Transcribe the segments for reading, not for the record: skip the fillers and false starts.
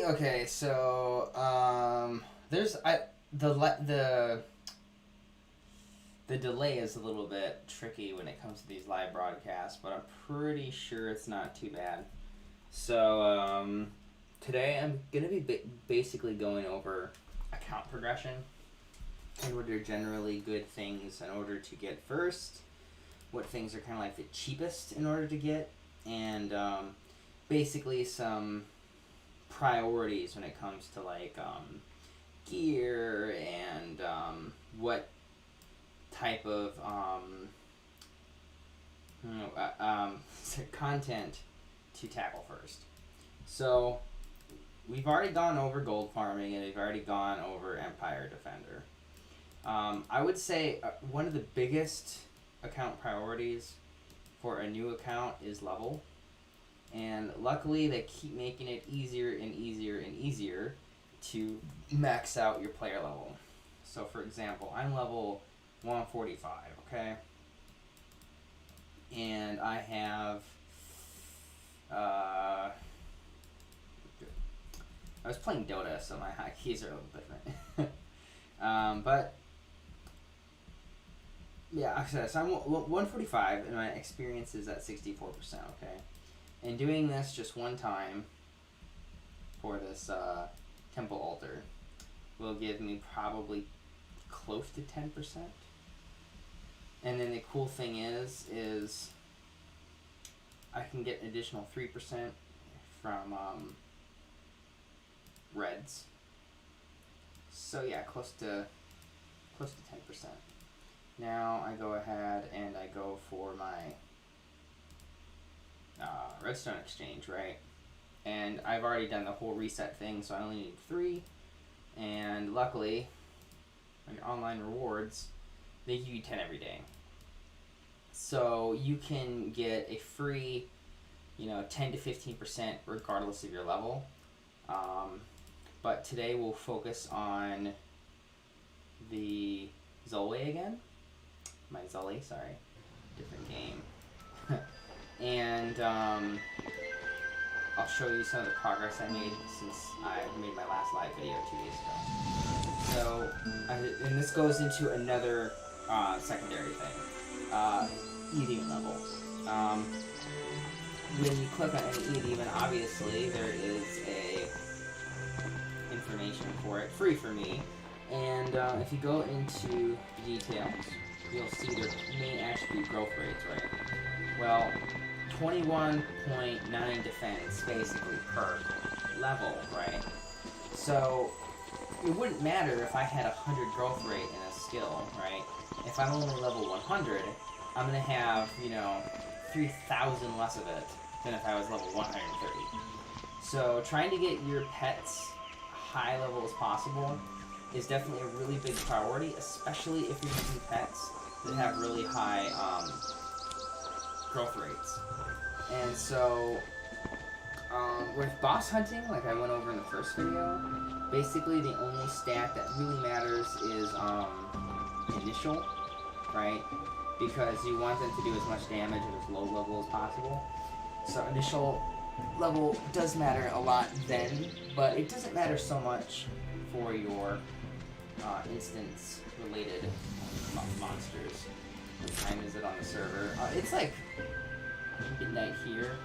Okay, so there's the delay is a little bit tricky when it comes to these live broadcasts, but I'm pretty sure it's not too bad. So today I'm gonna be basically going over account progression and what are generally good things in order to get first, what things are kind of like the cheapest in order to get, and basically some priorities when it comes to like gear and what type of content to tackle first. So we've already gone over gold farming and we've already gone over Empire Defender. I would say one of the biggest account priorities for a new account is level. And luckily they keep making it easier and easier and easier to max out your player level. So for example, I'm level 145, okay? And I have I was playing Dota, so my hotkeys are a little different. But yeah, like I said, so I'm 145 and my experience is at 64%, okay? And doing this just one time for this temple altar will give me probably close to 10%. And then the cool thing is I can get an additional 3% from reds. So yeah, close to 10%. Now I go ahead and I go for my redstone exchange, right? And I've already done the whole reset thing, so I only need 3. And luckily, on your online rewards, they give you 10 every day. So you can get a free, 10 to 15% regardless of your level. But today we'll focus on the Zulway again. My Zully, sorry. Different game. And I'll show you some of the progress I made since I made my last live video 2 days ago. So, and this goes into another secondary thing. Eudemon level. When you click on any Eudemon, obviously there is a information for it, free for me. And if you go into the details, you'll see their main attribute growth rates, right? Well, 21.9 defense basically per level, right? So it wouldn't matter if I had 100 growth rate in a skill, right? If I'm only level 100, I'm gonna have 3,000 less of it than if I was level 130. So trying to get your pets high level as possible is definitely a really big priority, especially if you're using pets that have really high growth rates. And so with boss hunting, like I went over in the first video, basically the only stat that really matters is initial, right? Because you want them to do as much damage at as low level as possible. So initial level does matter a lot then, but it doesn't matter so much for your instance related monsters. What time is it on the server? It's like midnight here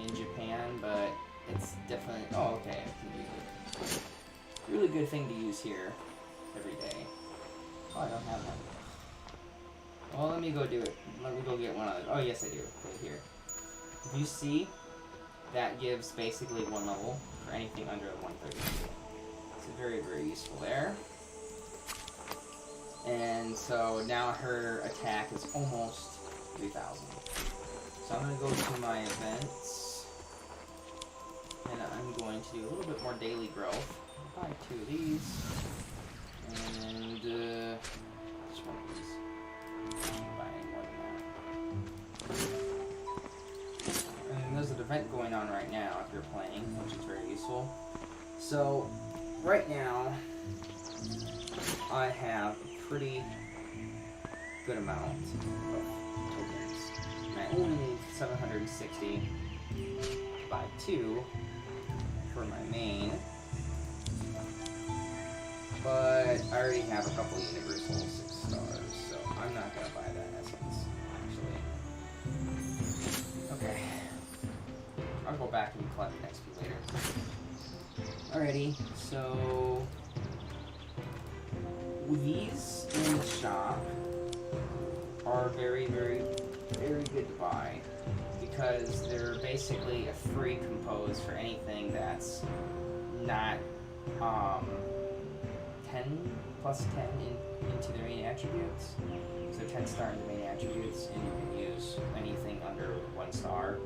in Japan, but it's definitely, oh okay, I can use it. Really good thing to use here every day. Oh, I don't have one. Well, let me go do it. Let me go get one of those. Oh yes I do, right here. If you see, that gives basically 1 level for anything under 130. So very, very useful there. And so now her attack is almost 3,000. So I'm going to go to my events, and I'm going to do a little bit more daily growth. I'll buy 2 of these, and just 1 of these. I don't buy any more than that. And there's an event going on right now if you're playing, which is very useful. So right now, I have a pretty good amount of tokens. And I only need 760 to buy 2 for my main. But I already have a couple universal 6 stars, so I'm not gonna buy that essence, actually. Okay. I'll go back and collect the XP later. Alrighty, so these in the shop are very, very, very good to buy because they're basically a free compose for anything that's not 10 plus 10 into their main attributes. So 10 star into main attributes, and you can use anything under 1 star.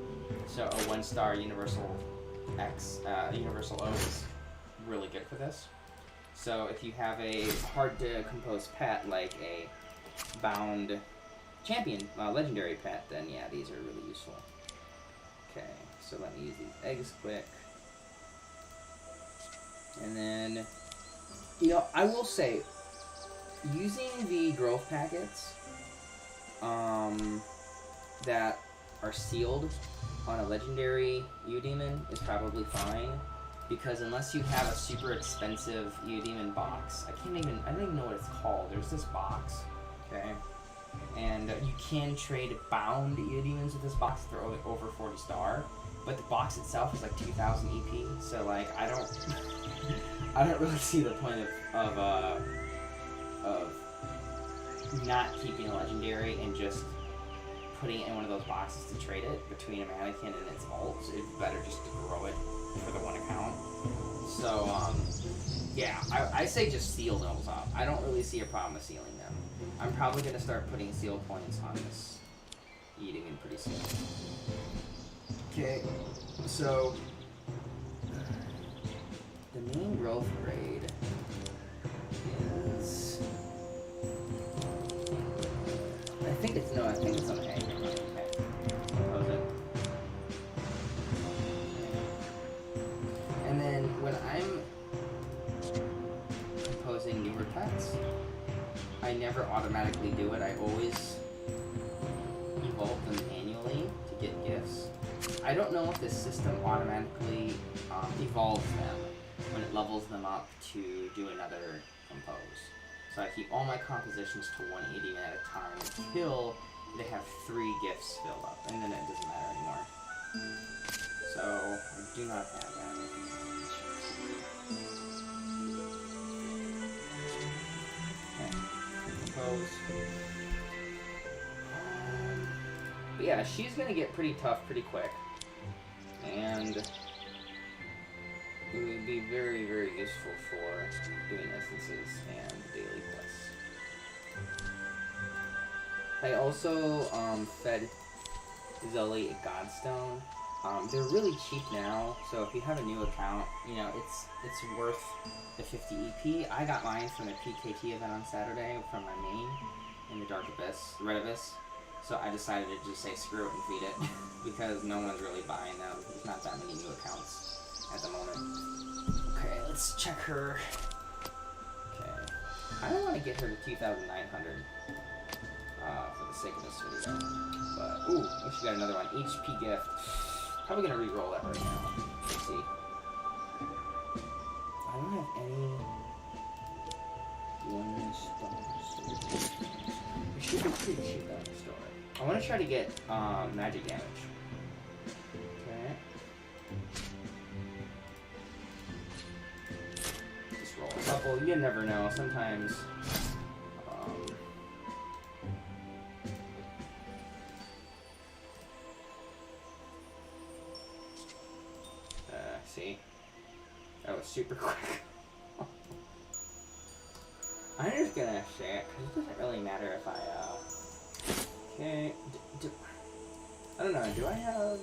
So a 1 star universal universal O is really good for this. So if you have a hard to compose pet like a bound champion legendary pet, then yeah, these are really useful. Okay, so let me use these eggs quick. And then, you know, I will say, using the growth packets that are sealed on a legendary Eudemon is probably fine, because unless you have a super expensive Eudemon box, I don't even know what it's called. There's this box, okay, and you can trade bound Eudemons with this box if they're over 40 star, but the box itself is like 2,000 EP, so like I don't really see the point of not keeping a legendary and just putting it in one of those boxes to trade it between a mannequin and its vault. So it's better just to grow it for the one account. So yeah, I say just seal those up. I don't really see a problem with sealing them. I'm probably gonna start putting seal points on this Eudemon pretty soon. Okay, so the main growth grade is, I think it's on A. Okay. Compose it. And then when I'm composing newer pets, I never automatically do it. I always evolve them manually to get gifts. I don't know if this system automatically evolves them when it levels them up to do another compose. So I keep all my compositions to 180 at a time until they have 3 gifts filled up, and then it doesn't matter anymore. So I do not have that. Okay, compose. But yeah, she's gonna get pretty tough pretty quick, and it would be very, very useful for doing instances and daily quests. I also fed Zoe a Godstone. They're really cheap now, so if you have a new account, you know, it's worth the 50 EP. I got mine from the PKT event on Saturday from my main in the Dark Abyss, Red Abyss. So I decided to just say screw it and feed it because no one's really buying them. There's not that many new accounts at the moment. Okay, let's check her. Okay, I don't want to get her to 2,900 for the sake of this video. But ooh, oh, she got another one. HP gift. Probably gonna re-roll that right now. Let's see. I don't have any 1-star stores. We should be pretty cheap on the store. I want to try to get magic damage. Okay. Just roll a couple. You never know. Sometimes. See, that was super quick. I'm just gonna say it because it doesn't really matter if I. Okay. I don't know. Do I have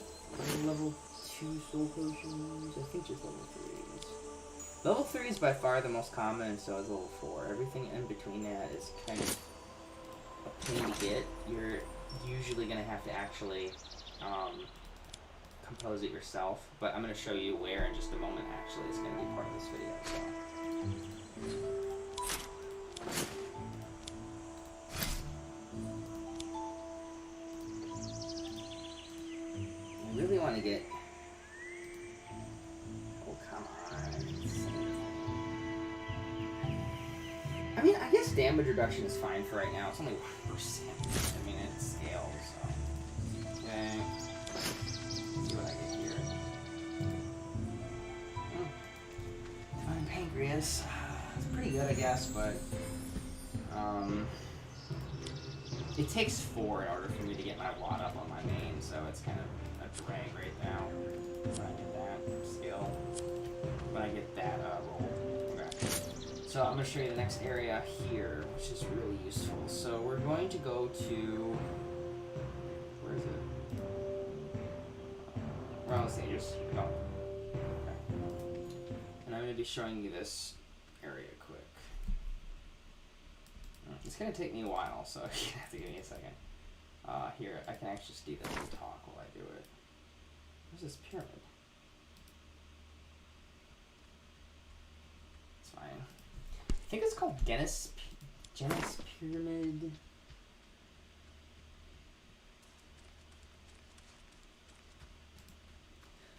level 2 soul potions? I think just level 3s. Level 3 is by far the most common, and so is level 4. Everything in between that is kind of a pain to get. You're usually gonna have to actually compose it yourself, but I'm going to show you where in just a moment. Actually, it's going to be part of this video. So I really want to get, oh come damage reduction is fine for right now. It's only 1%. I mean, it scales, so. Okay. Let's see what I get here. Fine pancreas. It's pretty good, I guess, but it takes 4 in order for me to get my wad up on my main, so it's kind of a drag right now when I get that skill. When I get that roll. Okay. So I'm going to show you the next area here, which is really useful. So we're going to go to... Where is it? We're on the stages. Oh. Okay. And I'm going to be showing you this area quick. It's going to take me a while, so you have to give me a second. Here, I can actually just do this and talk while I do it. Where's this pyramid? It's fine. I think it's called Genus Pyramid.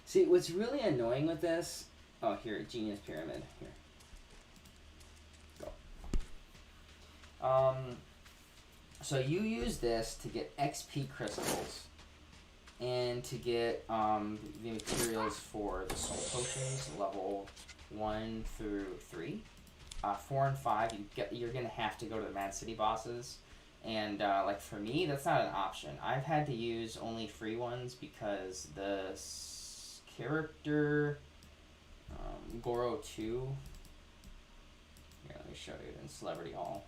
See, what's really annoying with this... Oh, here, Genius Pyramid. Here. Go. So you use this to get XP crystals and to get the materials for the soul potions level 1 through 3. 4 and 5, you're gonna have to go to the Mad City bosses, and like for me, that's not an option. I've had to use only free ones because the character Goro 2. Here, let me show you in Celebrity Hall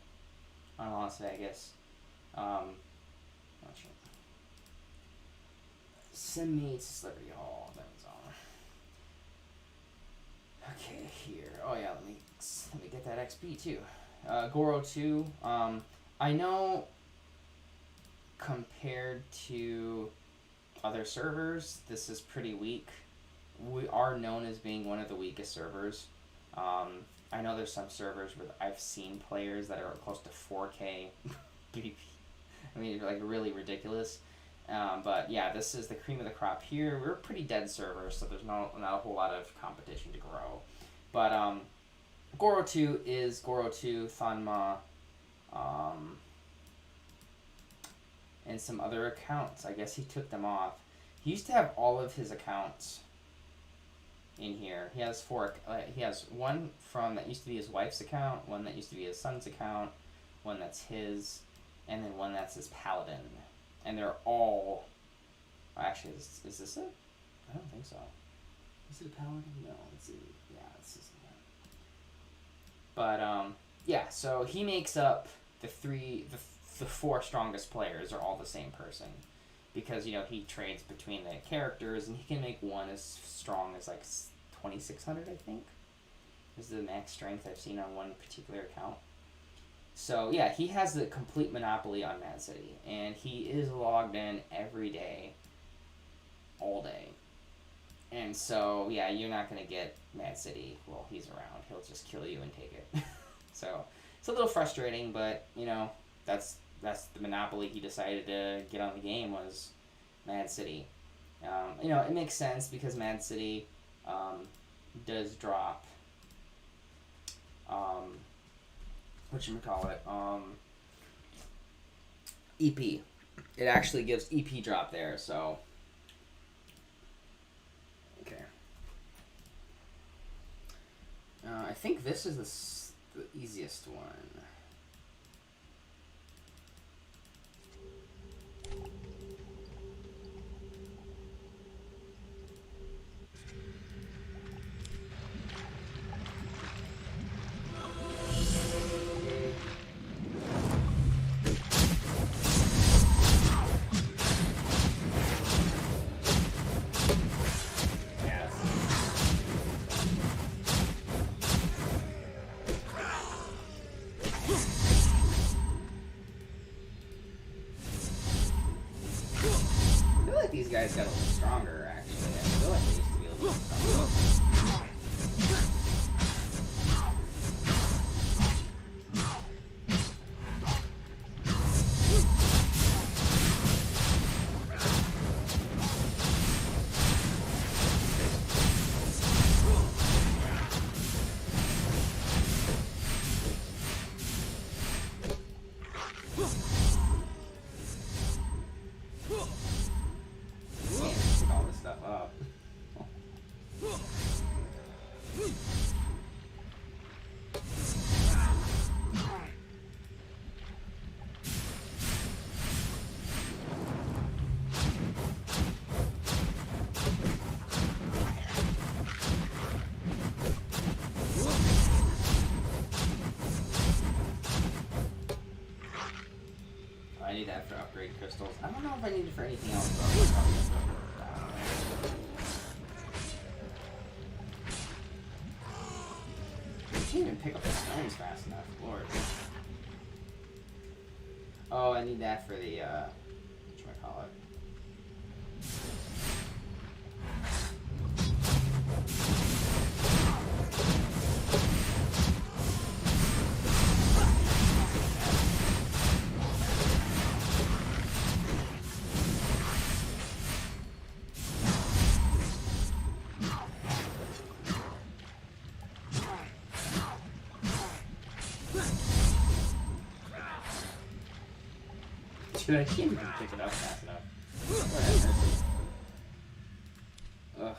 on Las Vegas. Not sure. Send me to Celebrity Hall. That was on. Okay, here. Oh yeah, let me get that XP too. Goro 2. I know compared to other servers, this is pretty weak. We are known as being one of the weakest servers. I know there's some servers where I've seen players that are close to 4K PvP. I mean, like really ridiculous. But yeah, this is the cream of the crop here. We're a pretty dead server, so there's not a whole lot of competition to grow. But Goro 2 is Goro 2, Thanma, and some other accounts. I guess he took them off. He used to have all of his accounts in here. He has 4. He has one from that used to be his wife's account, one that used to be his son's account, one that's his, and then one that's his Paladin. And they're all... Actually, is this it? I don't think so. Is it a Paladin? No, it's a... Yeah, this isn't it. But, yeah, so he makes up the 4 strongest players are all the same person. Because, you know, he trades between the characters, and he can make one as strong as, like, 2,600, I think. Is the max strength I've seen on one particular account. So, yeah, he has the complete monopoly on Mad City. And he is logged in every day. All day. And so, yeah, you're not going to get Mad City while he's around. He'll just kill you and take it. So, it's a little frustrating, but, you know, that's the monopoly he decided to get on the game was Mad City. You know, it makes sense because Mad City does drop... whatchamacallit, EP. It actually gives EP drop there, so... Okay. I think this is the easiest one. These guys got a little stronger, actually. I feel like they used to be a little stronger. crystals. I don't know if I need it for anything else, though. I can't even pick up the stones fast enough, Lord. Oh, I need that for the, whatchamacallit. Dude, I can't even pick it up fast enough. Ugh.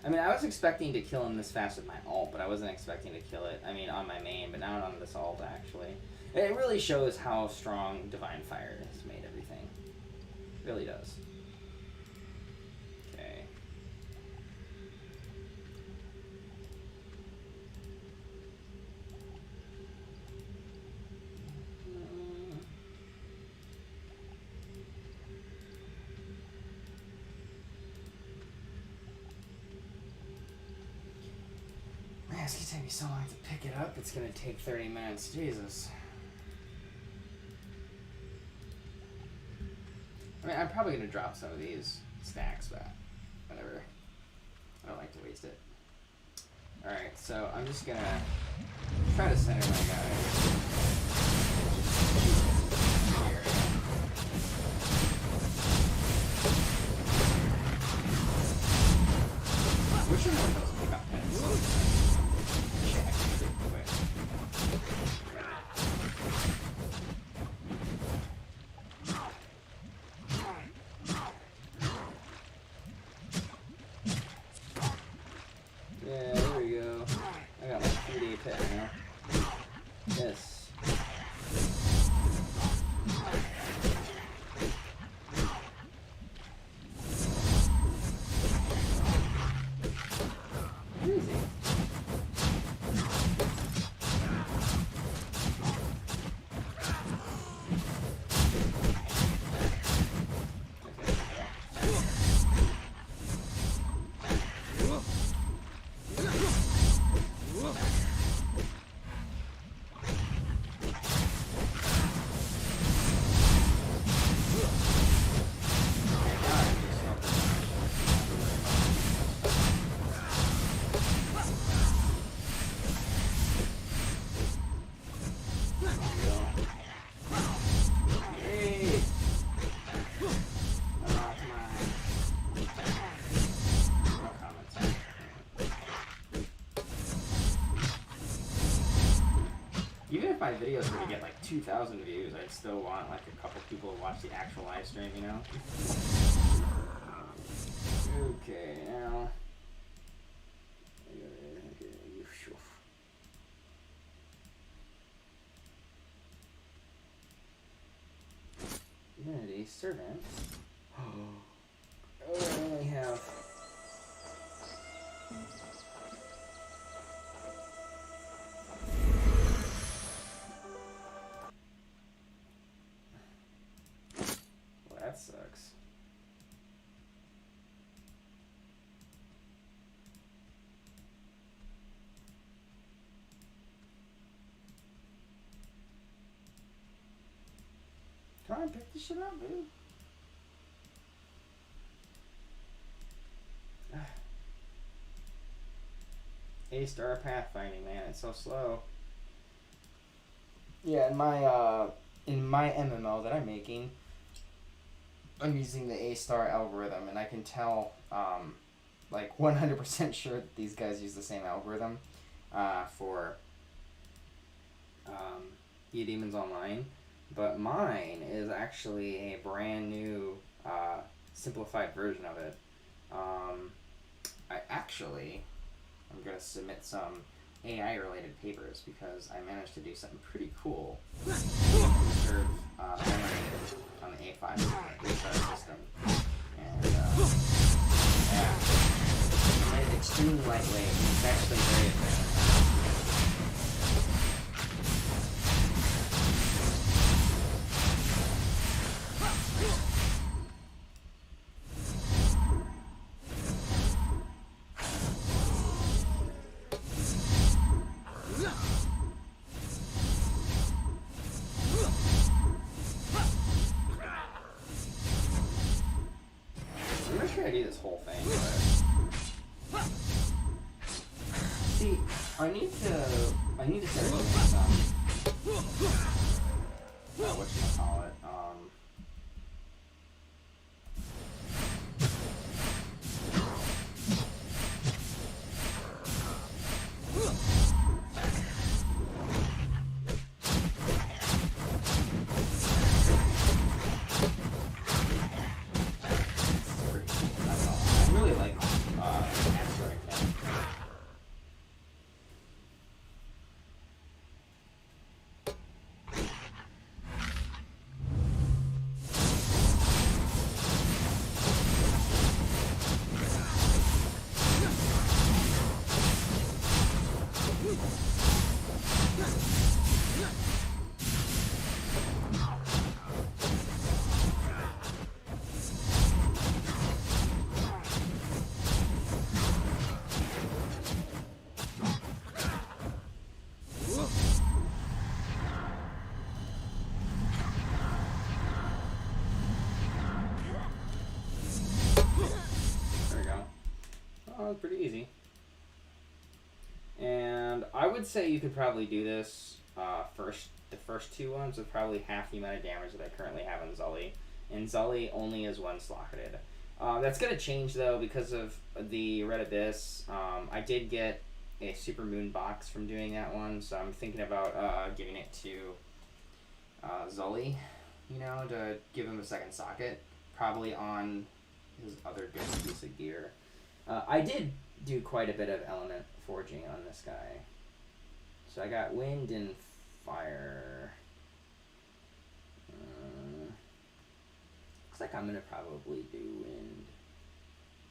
I mean, I was expecting to kill him this fast with my ult, but I wasn't expecting to kill it, I mean, on my main, but not on this ult, actually. It really shows how strong Divine Fire has made everything. It really does. Okay. Man, it's gonna take me so long to pick it up. It's gonna take 30 minutes. Jesus. I mean, I'm probably gonna drop some of these stacks, but whatever. I don't like to waste it. Alright, so I'm just gonna try to center my guy. Which one of those pick up pins? Yeah, there we go. I got my 3-day pet now. Yes. Even if my videos were to get like 2,000 views, I'd still want like a couple people to watch the actual live stream, you know? Okay, now. Unity servant. Oh, I only have. Well, that sucks. Come on, pick this shit up, dude. A-star pathfinding, man, it's so slow. Yeah, in my MMO that I'm making, I'm using the A-star algorithm, and I can tell, like 100% sure that these guys use the same algorithm for Eudemons Online. But mine is actually a brand new, simplified version of it. I'm going to submit some AI-related papers because I managed to do something pretty cool. Conserve memory on the A5 system. And, yeah. It's extremely lightweight. It's actually very efficient. gonna do this whole thing, but... See, I need to start doing some... whatchamacallit, I really like asteroid thing. Pretty easy. And I would say you could probably do this the first two ones with probably half the amount of damage that I currently have on Zully. And Zully only is one slocketed. That's going to change though because of the Red Abyss. I did get a Super Moon box from doing that one, so I'm thinking about giving it to Zully, you know, to give him a second socket. Probably on his other good piece of gear. I did do quite a bit of element forging on this guy. So I got wind and fire. Looks like I'm going to probably do wind.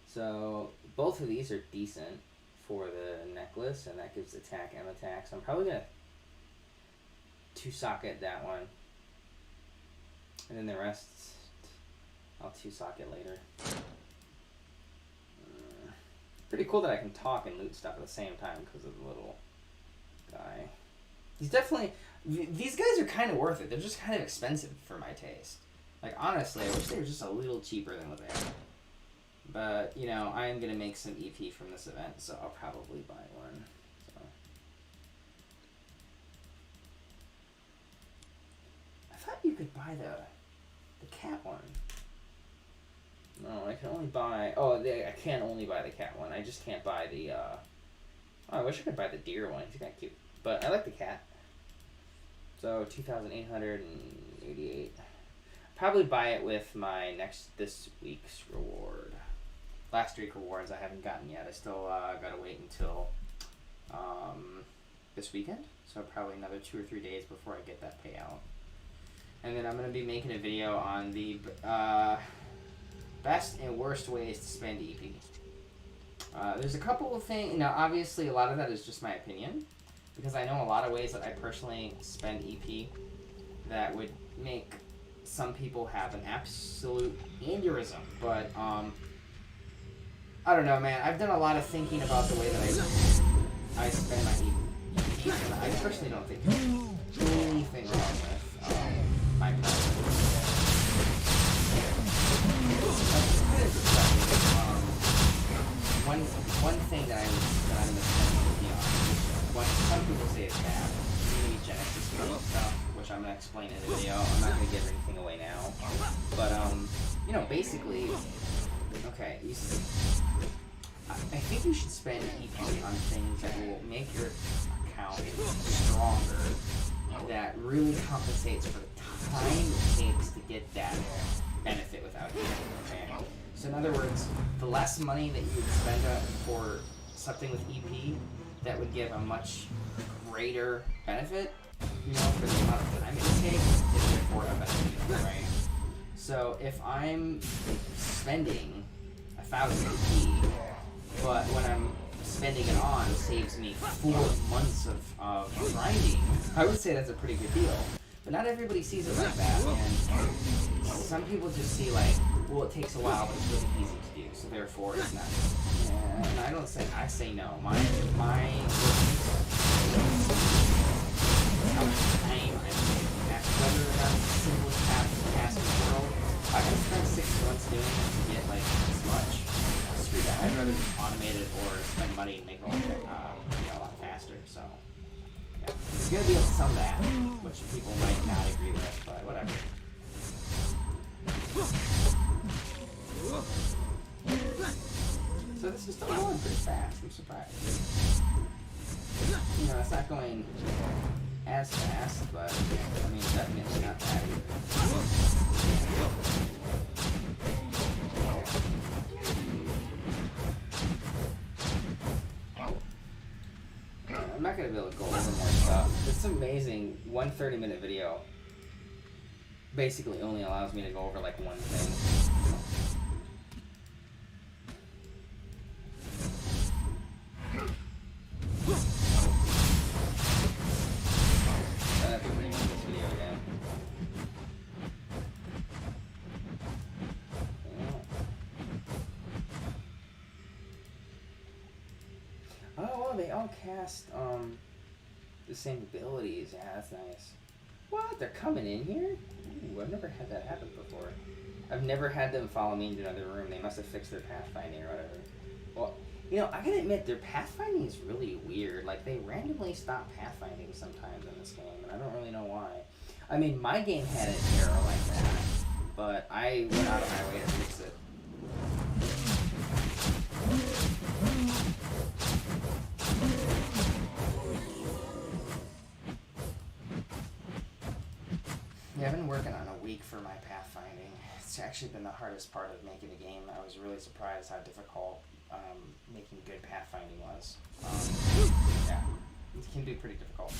So both of these are decent for the necklace, and that gives attack and attack. So I'm probably going to 2-socket that one. And then the rest, I'll 2-socket later. Pretty cool that I can talk and loot stuff at the same time because of the little guy. He's definitely... These guys are kind of worth it. They're just kind of expensive for my taste. Like, honestly, I wish they were just a little cheaper than what they are. But, you know, I am going to make some EP from this event, so I'll probably buy one. So. I thought you could buy the cat one. No, I can only buy... Oh, I can only buy the cat one. I just can't buy the... Oh, I wish I could buy the deer one. He's kind of cute. But I like the cat. So, 2,888. Probably buy it with my this week's reward. Last week rewards I haven't gotten yet. I still got to wait until this weekend. So, probably another 2 or 3 days before I get that payout. And then I'm going to be making a video on the... best and worst ways to spend EP. There's a couple of things, you know, obviously a lot of that is just my opinion, because I know a lot of ways that I personally spend EP that would make some people have an absolute aneurysm, but I don't know, man. I've done a lot of thinking about the way that I spend my EP, and I personally don't think there's anything wrong with my practice. One thing that I'm going to some people say it's bad, really Genesis stuff, which I'm going to explain in the video. I'm not going to give anything away now. But, you know, basically, okay, I think you should spend EP on things that will make your account stronger, that really compensates for the time it takes to get that benefit without it, okay? So in other words, the less money that you would spend for something with EP, that would give a much greater benefit, you know, for the amount of time it would take, is therefore a benefit, right? So if I'm spending 1,000 EP, but when I'm spending it on saves me 4 months of grinding, I would say that's a pretty good deal. But not everybody sees it like that, and some people just see like, well, it takes a while, but it's really easy to do, so therefore it's not. And I don't say, I say no. My how much time I spend, whether or not it's the simplest task in the world, I can spend 6 months doing it to get like this much. I'd rather just automate it or spend money and make it a lot faster. So yeah, it's gonna be some of that, which people might not agree with, but whatever. So this is still going pretty fast. I'm surprised. You know, it's not going as fast, but I mean, definitely not that either. I'm not going to be able to go over more stuff. It's amazing. One 30-minute video basically only allows me to go over like one thing. I have to rename this video again. Oh, well, they all cast the same abilities. Yeah, that's nice. What? They're coming in here? Ooh, I've never had that happen before. I've never had them follow me into another room. They must have fixed their pathfinding or whatever. Well, you know, I gotta admit, their pathfinding is really weird. Like, they randomly stop pathfinding sometimes in this game, and I don't really know why. I mean, my game had an error like that, but I went out of my way to fix it. Yeah, I've been working on a week for my pathfinding. It's actually been the hardest part of making the game. I was really surprised how difficult making good pathfinding was. Yeah, it can be pretty difficult.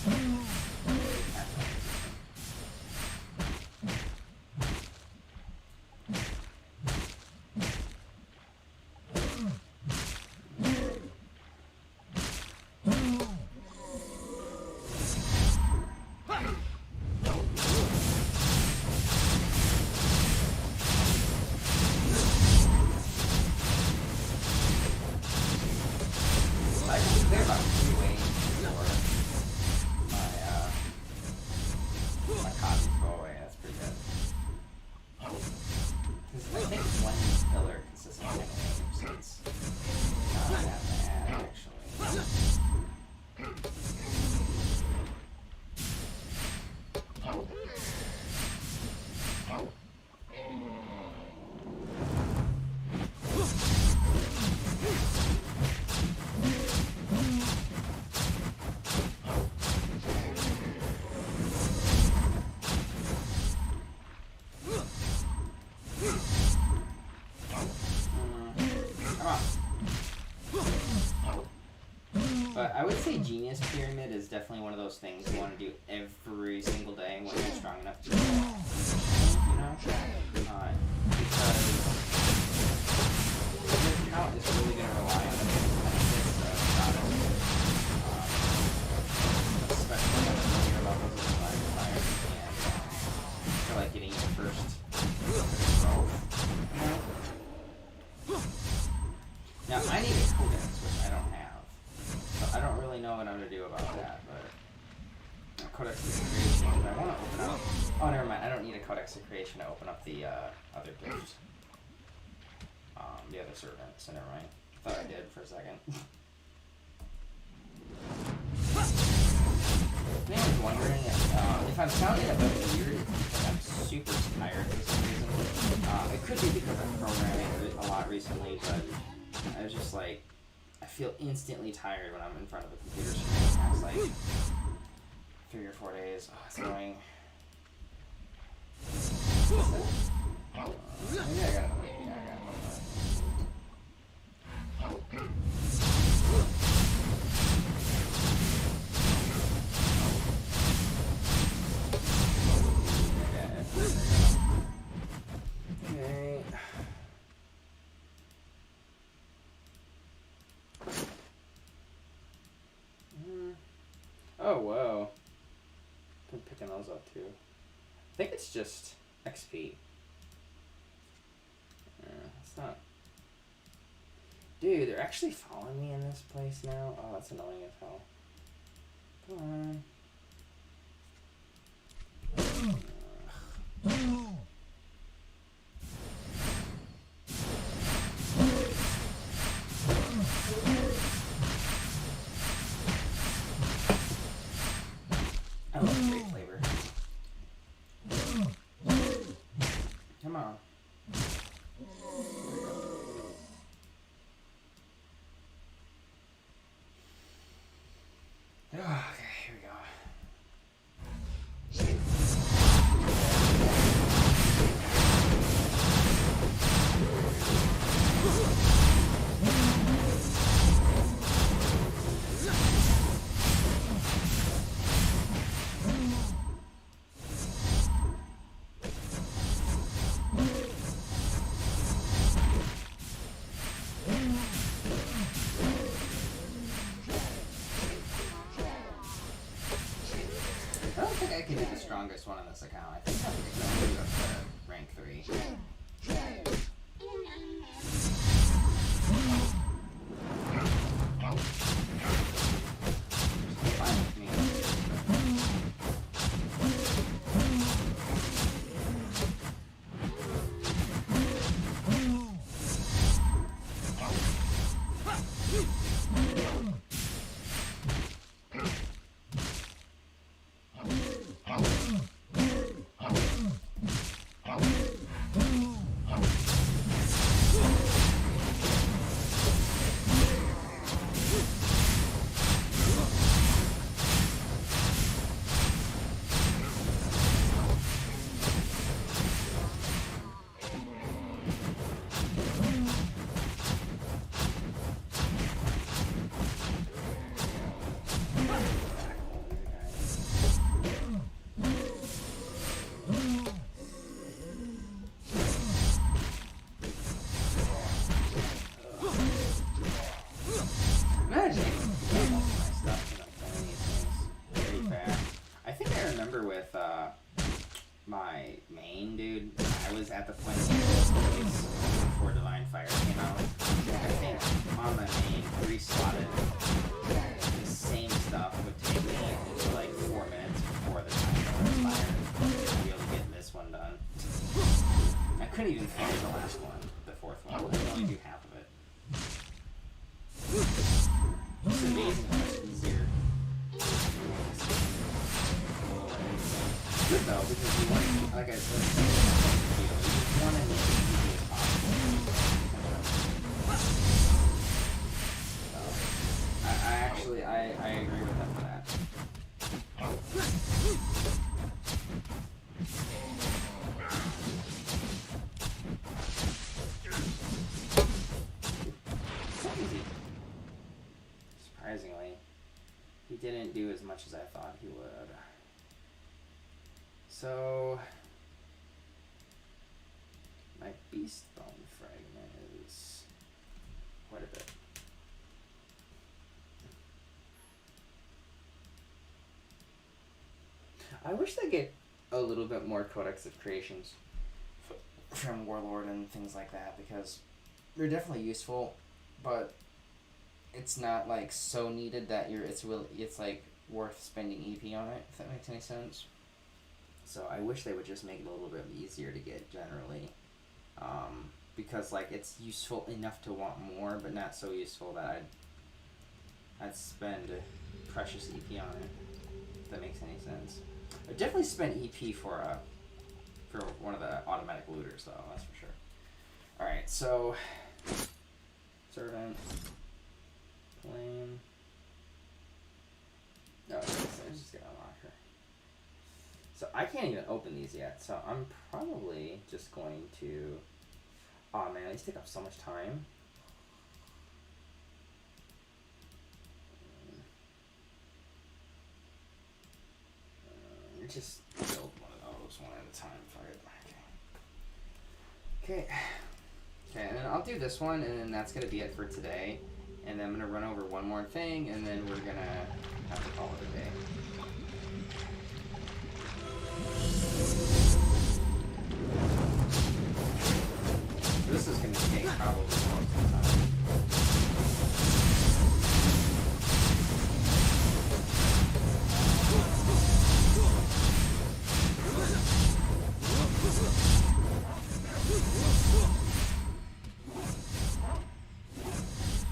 But I would say Genius Pyramid is definitely one of those things you want to do every single day when you're strong enough to do it. You know? Because your account is really going to rely on the benefits of goddess. Especially on the later levels of the fire and for like getting your first growth. You know? Now I need a codex, which I don't have. So I don't really know what I'm going to do about that, but Codex of Creation, I want to open up. Oh, never mind. I don't need a Codex of Creation to open up the other gift. The other servant, so never mind. I thought I did for a second. I was wondering if I'm sounding a bit weird, because I'm super tired for some reason. It could be because I'm programming a lot recently, but I was just like, I feel instantly tired when I'm in front of a computer screen. I was like 3 or 4 days. Oh, it's annoying. Maybe I got another. Yeah, I got Okay. Oh, whoa. Been picking those up too. I think it's just XP. It's not. Dude, they're actually following me in this place now? Oh, that's annoying as hell. Come on. strongest one on this account. I think I'm going to go to rank 3. Fine with me. With my main dude, I was at the point before Divine Fire came out. I think on my main 3-slotted, the same stuff would take me like 4 minutes before the time expired to be able to get this one done. I couldn't even finish the last one, the 4th one. I could only do half of it. It's amazing how much easier. Good though, because you want, like I said, you want to make it as easy as possible. So, I agree with them for that. So easy. Surprisingly, he didn't do as much as I thought he would. So, my beast bone fragment is quite a bit. I wish they get a little bit more Codex of Creations from Warlord and things like that, because they're definitely useful, but it's not like so needed that it's like worth spending EP on it, if that makes any sense. So I wish they would just make it a little bit easier to get generally, because like it's useful enough to want more, but not so useful that I'd spend precious EP on it. If that makes any sense. I'd definitely spend EP for one of the automatic looters though. That's for sure. All right, so servant, flame. No, I'm just gonna unlock her. So I can't even open these yet, so I'm probably just going to... Aw man, these take up so much time. Just build one of those one at a time. Okay. Okay, and then I'll do this one, and then that's going to be it for today. And then I'm going to run over one more thing, and then we're going to have to call it a day. This is going to take probably more time.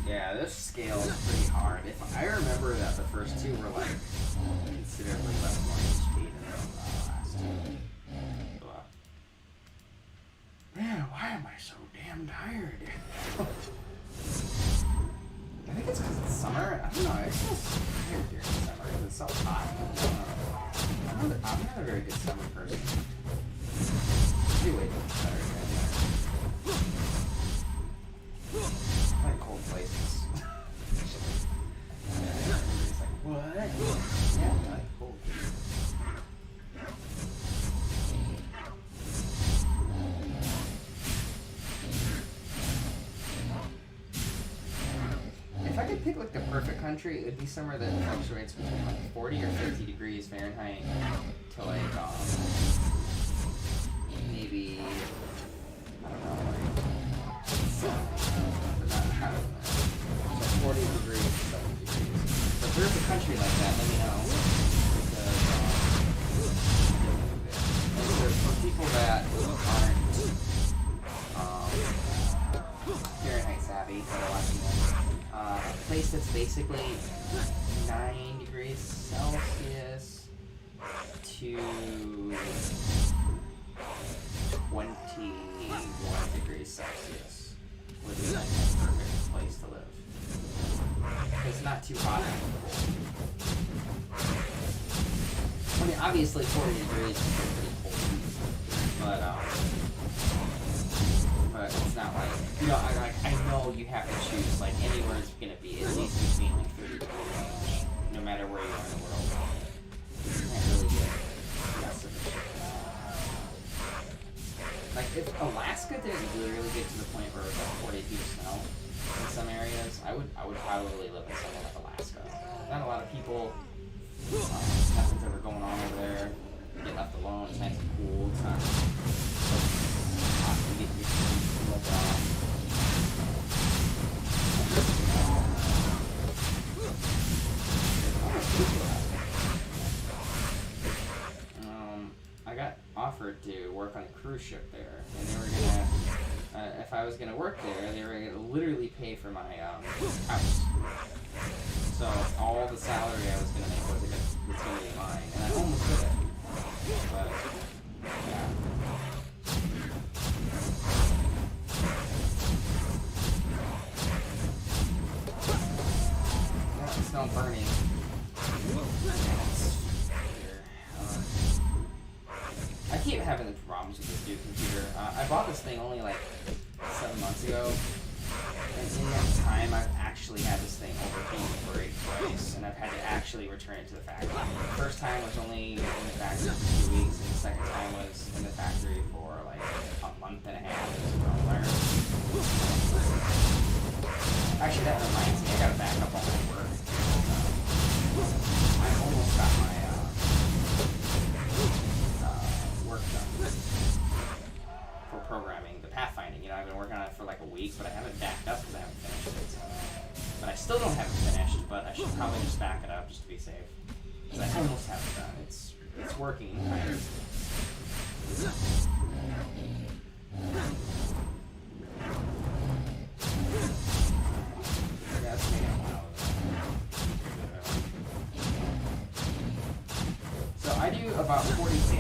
Yeah, this scale is pretty hard. If I remember that the first two were like considerably less more HP than the last two. Man, why am I so damn tired? I think it's because it's summer. I don't know. I feel tired during the summer because it's so hot. I don't know. I'm not a very good summer person. Anyway, it's better than that. I like cold places. It's like, what? Yeah, I like cold. if I could pick like the perfect country, it would be somewhere that fluctuates between like 40 or 50 degrees Fahrenheit to like maybe I don't know, like but not I don't know, like 40 degrees, 70 degrees. But if there's a country like that, let me know. Because for people that aren't Fahrenheit savvy that are watching this, a place that's basically 9 degrees Celsius to 21 degrees Celsius would be like the perfect place to live. It's not too hot. I mean, obviously 40 degrees is pretty cold, but it's not like, you know, I know you have to choose, like, anywhere it's going to be at least between, like, 30 degrees range, no matter where you are in the world. You can't really get less of a shit. Like, if Alaska didn't really get to the point where it was, like, 40 feet of snow in some areas, I would probably live in somewhere like Alaska. Not a lot of people, nothing's ever going on over there. You get left alone, it's nice and cool, it's not hot to get your look off. I got offered to work on a cruise ship there, and they were gonna, if I was gonna work there, they were gonna literally pay for my house. So all the salary I was gonna make was gonna be mine, and I almost did it. But yeah. It's not burning. I keep having the problems with this new computer. I bought this thing only like 7 months ago, and in that time I've actually had this thing overheat for twice, and I've had to actually return it to the factory. The first time was only in the factory for 2 weeks, and the second time was in the factory for like a month and a half. Actually, that reminds me, I gotta back up on my work. I almost got my work done for programming, the pathfinding. You know, I've been working on it for like a week, but I haven't backed up because I haven't finished it. So. But I still don't have it finished, but I should probably just back it up just to be safe. Because I almost have it done. It's working. So I do about 40K.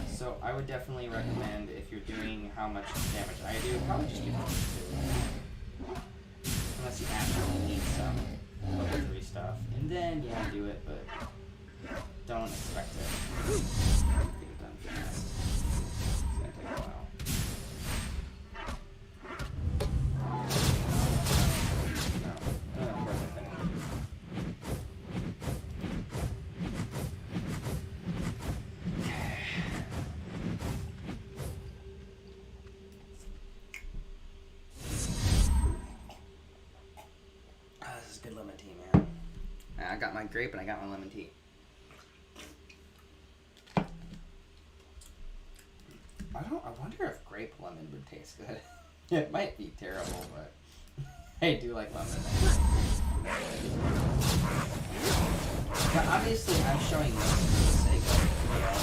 So I would definitely recommend, if you're doing how much damage I do, probably just do 2. Unless you actually need some level 3 stuff. And then, yeah, do it, but don't expect to get it done fast. It's gonna take a while. Good lemon tea, man. I got my grape and I got my lemon tea. I wonder if grape lemon would taste good. It might be terrible, but I do like lemon. Now, obviously, I'm showing this for the sake of, you know,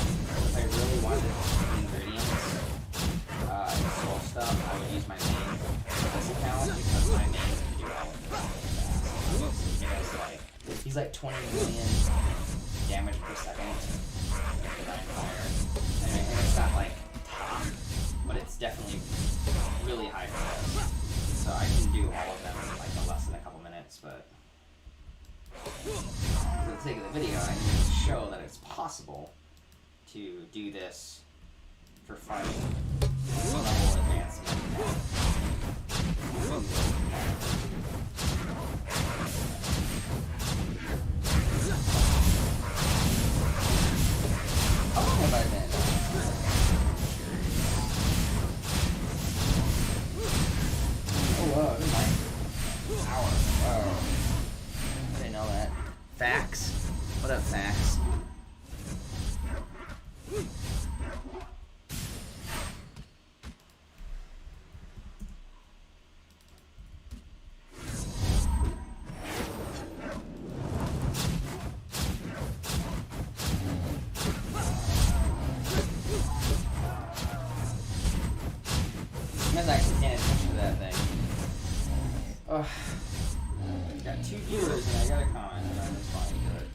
if I really wanted ingredients and soul stuff, I would use my main this account because my main can do all of it. He's like 20 million damage per second. And it's not like top, but it's definitely really high for this. So I can do all of them in like less than a couple minutes, but for the sake of the video, I need to show that it's possible to do this for fighting level advancement. How long have I been? Oh, wow, never mind. Sometimes I actually can't attention to that thing. Ugh. Got 2 viewers and I got a comment and I'm responding to it.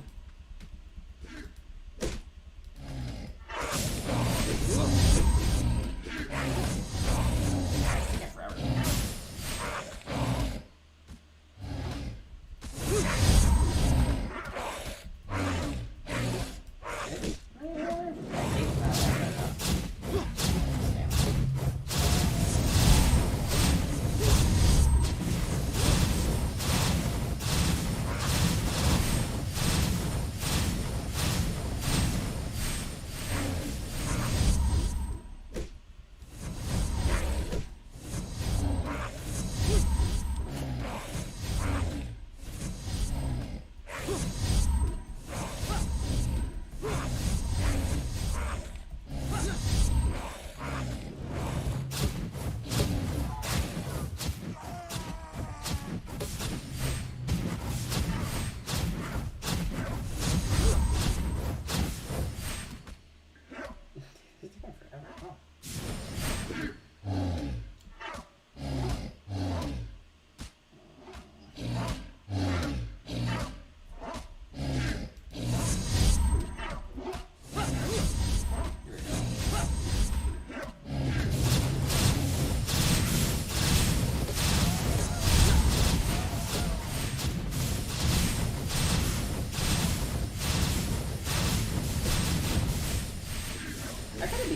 It's taking forever.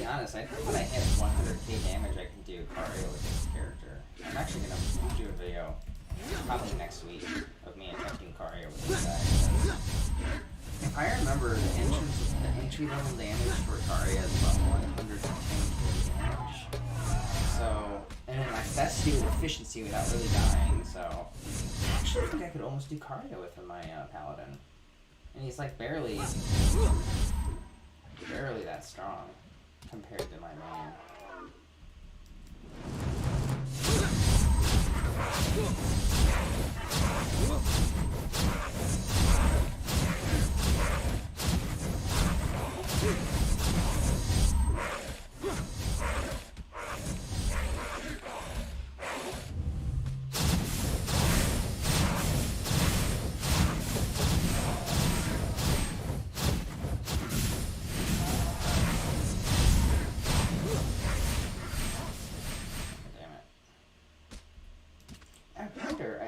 Honest, I think when I hit 100k damage, I can do Cario with this character. I'm actually gonna do a video probably next week of me attempting Cario with this guy. If I remember, the entry level damage for Cario is about 110k damage. So, and then like that's to do with efficiency without really dying. So, I actually think I could almost do Cario with my Paladin, and he's like barely that strong compared to my main.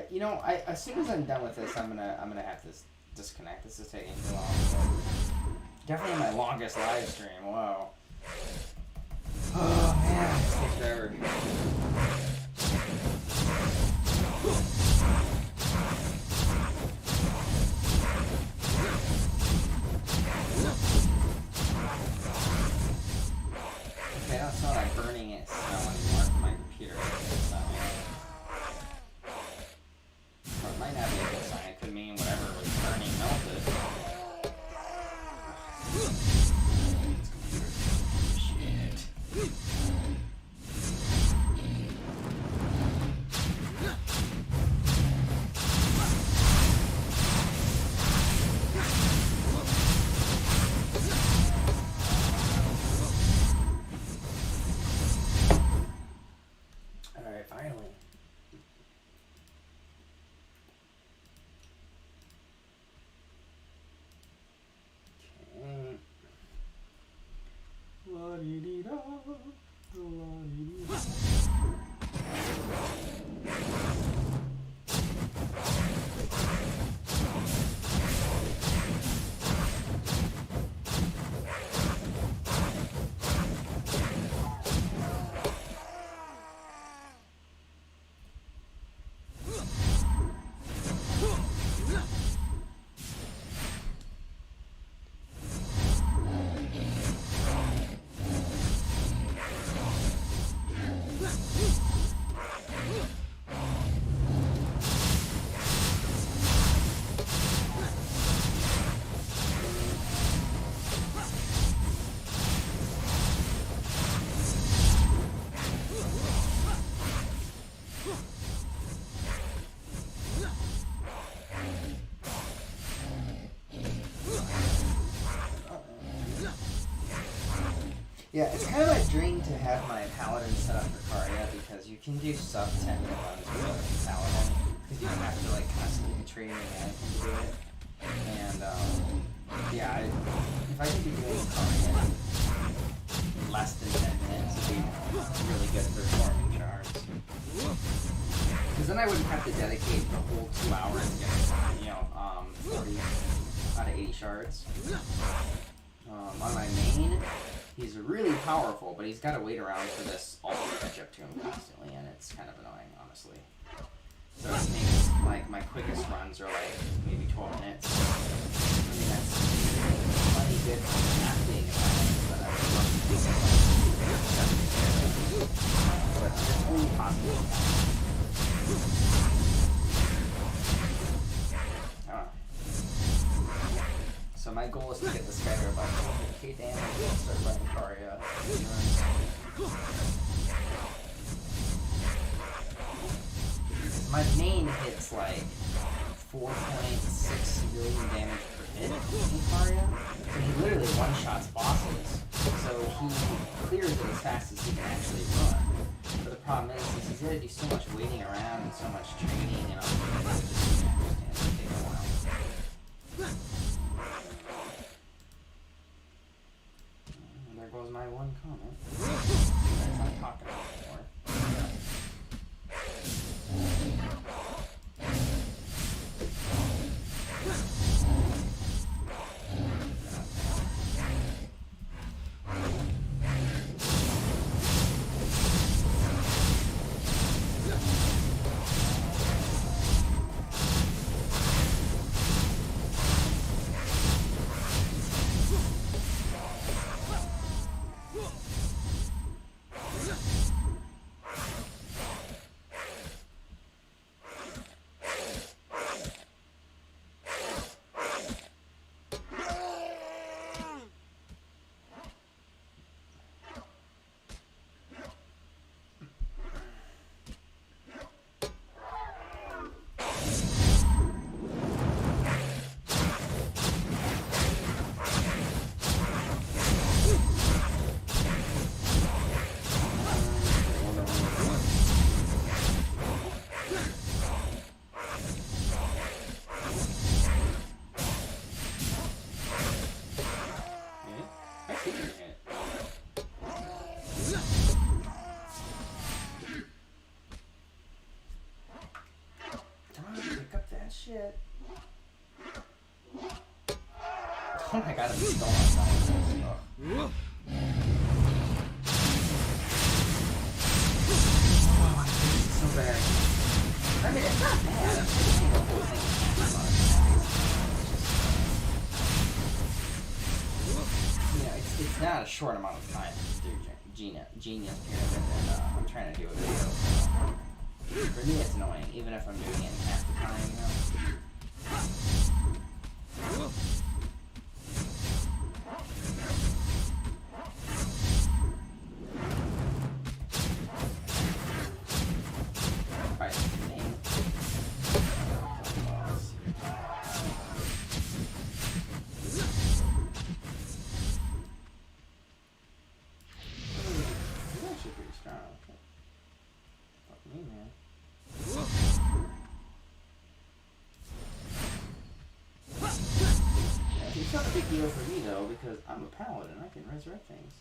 You know, as soon as I'm done with this, I'm gonna have to disconnect. This is taking too long. Definitely my longest live stream. Whoa. Oh man, this takes forever. Okay, that's not like burning it smell anymore from my computer. It might not be a good sign. It could mean whatever was burning melted. Shit. Alright, finally. Yeah, it's kind of a dream to have my Paladin set up for Caria because you you can do sub 10-minute runs with a Paladin, because you don't have to like constantly train your mannequin to do it. And yeah, if I could be doing something in less than 10 minutes, it'd be really good for forming shards. Because then I wouldn't have to dedicate the whole 2 hours to get, 40 out of 80 shards. On my main, he's really powerful, but he's got to wait around for this ult to catch up to him constantly, and it's kind of annoying, honestly. So it makes, like, my quickest runs are, like, maybe 12 minutes. I mean, that's plenty good for acting, but I would love to do something. But it's only possible. So my goal is to get this guy to about 200k damage and start running Karya. My main hits like 4.6 million damage per hit in Karya. So he literally one-shots bosses. So he clears it as fast as he can actually run. But the problem is he's got to do so much waiting around and so much training and all that. It's going to take a while. There goes my one comment. That's not talking anymore. Shit. Oh my god, I'm still on that. Oh, it's so bad. I mean, it's not bad. I'm just saying the whole thing is you know, it's not a short amount of time to do Genius Pyramid, and I'm trying to do a video. For me, it's annoying, even if I'm doing it in half the time, you know? It's not a big deal for me though, because I'm a paladin. I can resurrect things.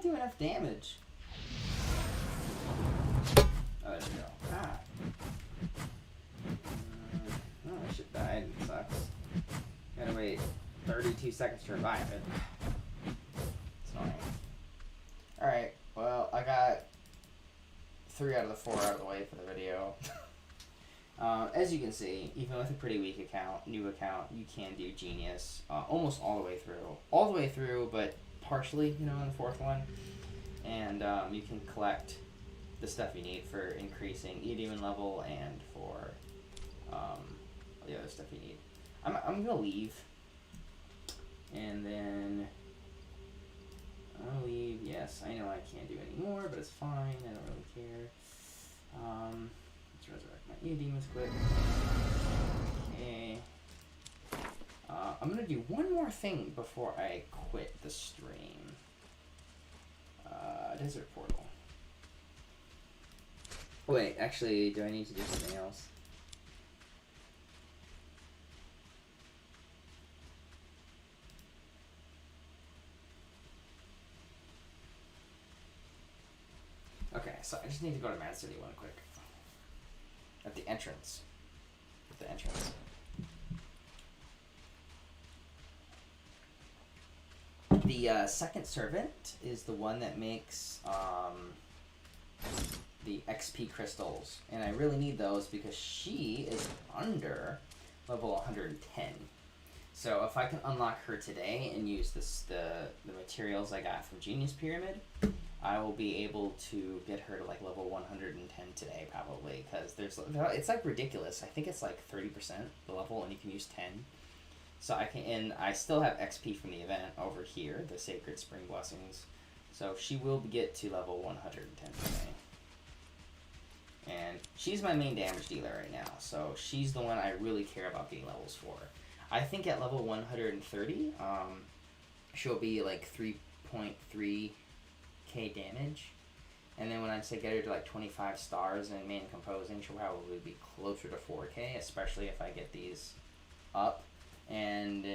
Enough damage. Oh, there we go. Ah. Oh, I should die. It sucks. Gotta wait 32 seconds to revive it. It's annoying. Alright, well, I got 3 out of the 4 out of the way for the video. As you can see, even with a pretty weak account, new account, you can do Genius almost all the way through. All the way through, but partially, you know, in the fourth one. And you can collect the stuff you need for increasing Eudemon level and for the other stuff you need. I'm going to leave. And then I'm going to leave. Yes, I know I can't do any more, but it's fine. I don't really care. Let's resurrect my Eudemons quick. Okay. I'm going to do one more thing before I quit the stream. Desert Portal. Wait, actually, do I need to do something else? Okay, so I just need to go to Mad City one quick. At the entrance. At the entrance. The second servant is the one that makes the XP crystals. And I really need those because she is under level 110. So if I can unlock her today and use the materials I got from Genius Pyramid, I will be able to get her to like level 110 today probably, because it's like ridiculous. I think it's like 30% the level and you can use 10. So I still have XP from the event over here, the Sacred Spring Blessings. So she will get to level 110 today. And she's my main damage dealer right now, so she's the one I really care about getting levels for. I think at level 130, she'll be like 3.3k damage. And then when I say get her to like 25 stars in main composing, she'll probably be closer to 4k, especially if I get these up. And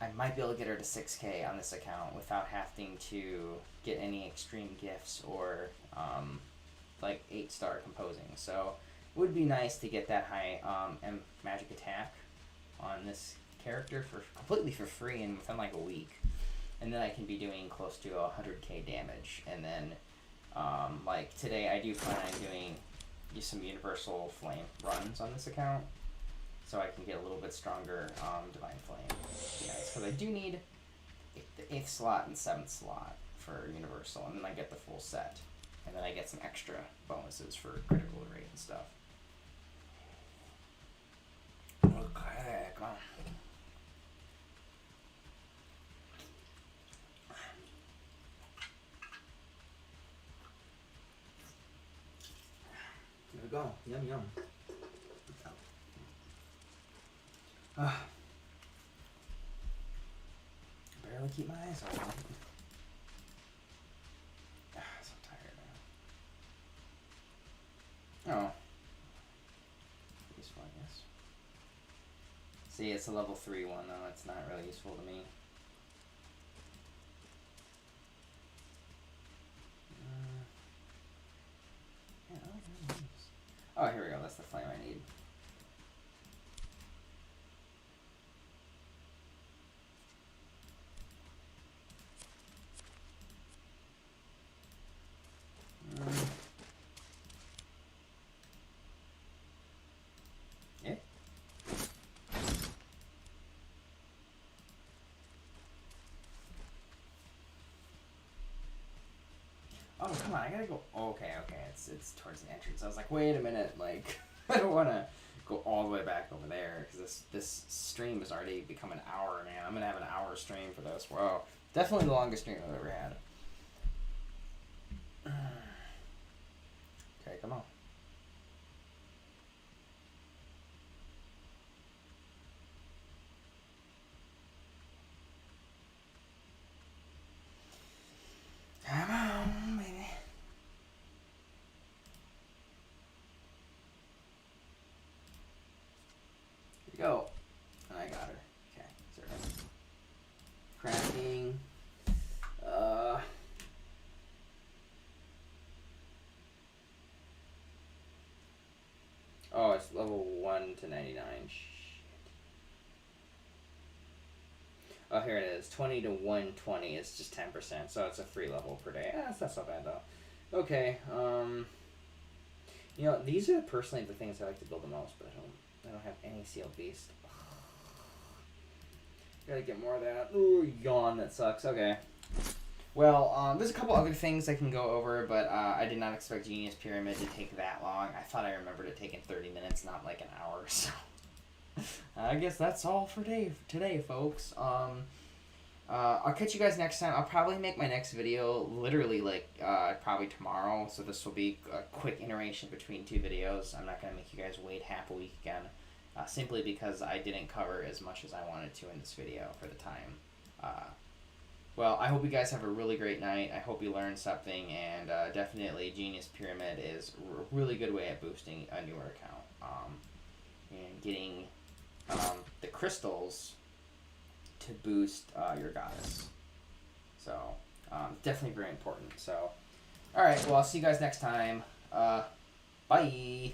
I might be able to get her to 6k on this account without having to get any extreme gifts or like 8-star composing. So it would be nice to get that high magic attack on this character completely for free and within like a week. And then I can be doing close to 100k damage. And then like today I do plan on doing some Universal Flame runs on this account, so I can get a little bit stronger Divine Flame. Yes, because I do need the 8th slot and 7th slot for Universal, and then I get the full set. And then I get some extra bonuses for critical rate and stuff. Okay, come on. There we go. Yum, yum. Barely keep my eyes open. So tired now. Oh. Useful, I guess. See, it's a level 3 one, though. It's not really useful to me. Oh, here we go. That's the flame I need. Yeah. Oh, come on. I gotta go. Oh, okay. It's towards the entrance. I was like, wait a minute. Like, I don't want to go all the way back over there because this stream has already become an hour, man. I'm gonna have an hour stream for this. Whoa, definitely the longest stream I've ever had. Okay, come on. Come on, baby. Here we go. And I got her. Okay, certainly. Crafting. Oh, it's level 1 to 99. Shit. Oh, here it is. 20 to 120 is just 10%, so it's a free level per day. That's not so bad, though. Okay, You know, these are personally the things I like to build the most, but I don't have any sealed beast. Gotta get more of that. Ooh, yawn, that sucks. Okay. Well, there's a couple other things I can go over, but I did not expect Genius Pyramid to take that long. I thought I remembered it taking 30 minutes, not like an hour, so... I guess that's all for today, folks. I'll catch you guys next time. I'll probably make my next video literally like probably tomorrow. So this will be a quick iteration between two videos. I'm not gonna make you guys wait half a week again, simply because I didn't cover as much as I wanted to in this video for the time. Well, I hope you guys have a really great night. I hope you learned something, and definitely Genius Pyramid is a really good way at boosting a newer account and getting the crystals to boost your goddess. So, definitely very important. So, alright, well, I'll see you guys next time. Bye!